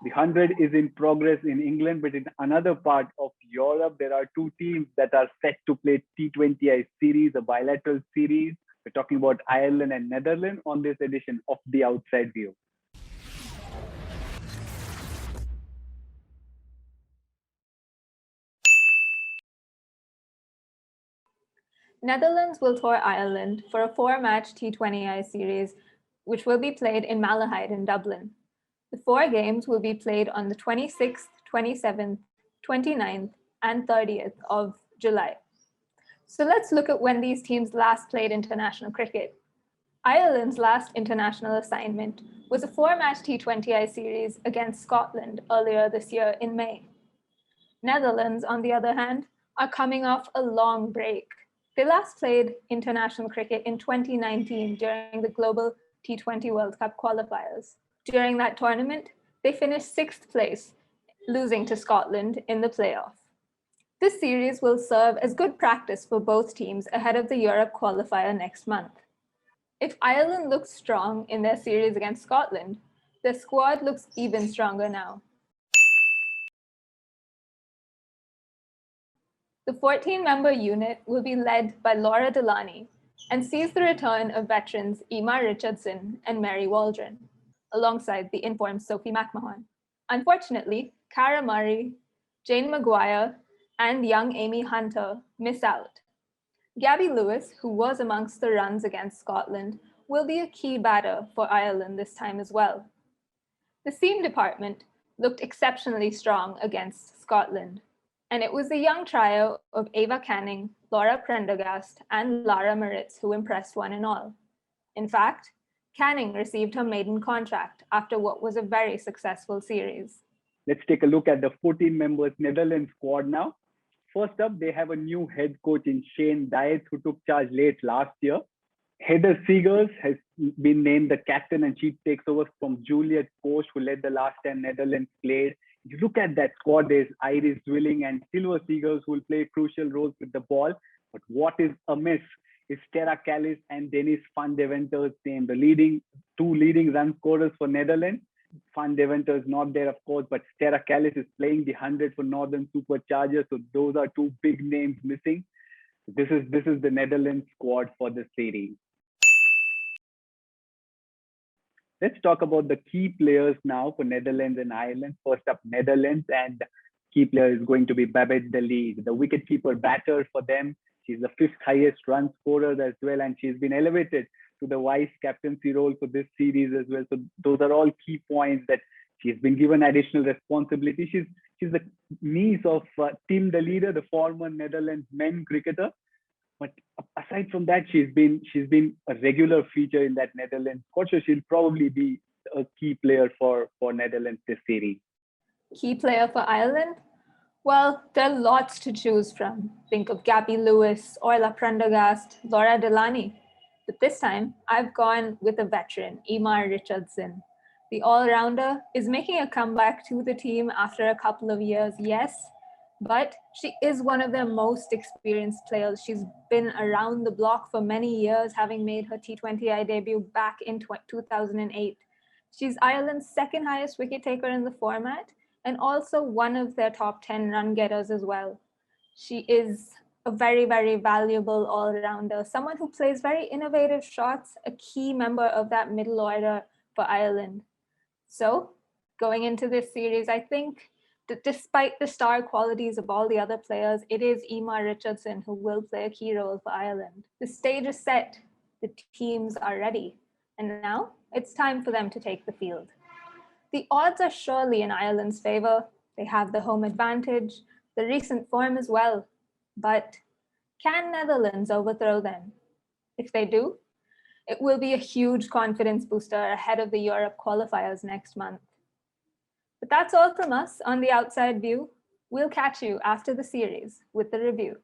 The 100 is in progress in England, but in another part of Europe, there are two teams that are set to play T20I series, a bilateral series. We're talking about Ireland and Netherlands on this edition of The Outside View. Netherlands will tour Ireland for a 4-match T20I series, which will be played in Malahide in Dublin. The 4 games will be played on the 26th, 27th, 29th, and 30th of July. So let's look at when these teams last played international cricket. Ireland's last international assignment was a 4-match T20I series against Scotland earlier this year in May. Netherlands, on the other hand, are coming off a long break. They last played international cricket in 2019 during the Global T20 World Cup qualifiers. During that tournament, they finished 6th place, losing to Scotland in the playoff. This series will serve as good practice for both teams ahead of the Europe qualifier next month. If Ireland looks strong in their series against Scotland, their squad looks even stronger now. The 14-member unit will be led by Laura Delaney and sees the return of veterans EIMEAR Richardson and Mary Waldron, alongside the informed Sophie McMahon. Unfortunately, Cara Murray, Jane Maguire, and young Amy Hunter miss out. Gabby Lewis, who was amongst the runs against Scotland, will be a key batter for Ireland this time as well. The seam department looked exceptionally strong against Scotland, and it was the young trio of Ava Canning, Laura Prendergast, and Lara Moritz who impressed one and all. In fact, Canning received her maiden contract after what was a very successful series. Let's take a look at the 14 members Netherlands squad now. First up, they have a new head coach in Shane Dietz, who took charge late last year. Heather Seegers has been named the captain, and she takes over from Juliet Post, who led the last 10 Netherlands played. If you look at that squad, there's Iris Willing and Silver Seegers, who will play crucial roles with the ball. But what is amiss is Tara Callis and Dennis van Deventer's name, the two leading run scorers for Netherlands. Van Deventer is not there, of course, but Tara Callis is playing the 100 for Northern Superchargers. So those are two big names missing. This is the Netherlands squad for the series. Let's talk about the key players now for Netherlands and Ireland. First up, Netherlands, and key player is going to be Babette de Leede, the wicketkeeper batter for them. She's the 5th highest run scorer as well, and she's been elevated to the vice captaincy role for this series as well. So those are all key points that she's been given additional responsibility. She's the niece of Tim de Leede, the former Netherlands men cricketer. But aside from that, she's been a regular feature in that Netherlands squad. So she'll probably be a key player for Netherlands this series. Key player for Ireland? Well, there are lots to choose from. Think of Gabby Lewis, Orla Prendergast, Laura Delaney. But this time, I've gone with a veteran, EIMEAR Richardson. The all-rounder is making a comeback to the team after a couple of years, yes, but she is one of their most experienced players. She's been around the block for many years, having made her T20I debut back in 2008. She's Ireland's 2nd highest wicket taker in the format, and also one of their top 10 run getters as well. She is a very, very valuable all-rounder, someone who plays very innovative shots, a key member of that middle order for Ireland. So going into this series, I think that despite the star qualities of all the other players, it is EIMEAR Richardson who will play a key role for Ireland. The stage is set, the teams are ready, and now it's time for them to take the field. The odds are surely in Ireland's favour. They have the home advantage, the recent form as well. But can Netherlands overthrow them? If they do, it will be a huge confidence booster ahead of the Europe qualifiers next month. But that's all from us on The Outside View. We'll catch you after the series with the review.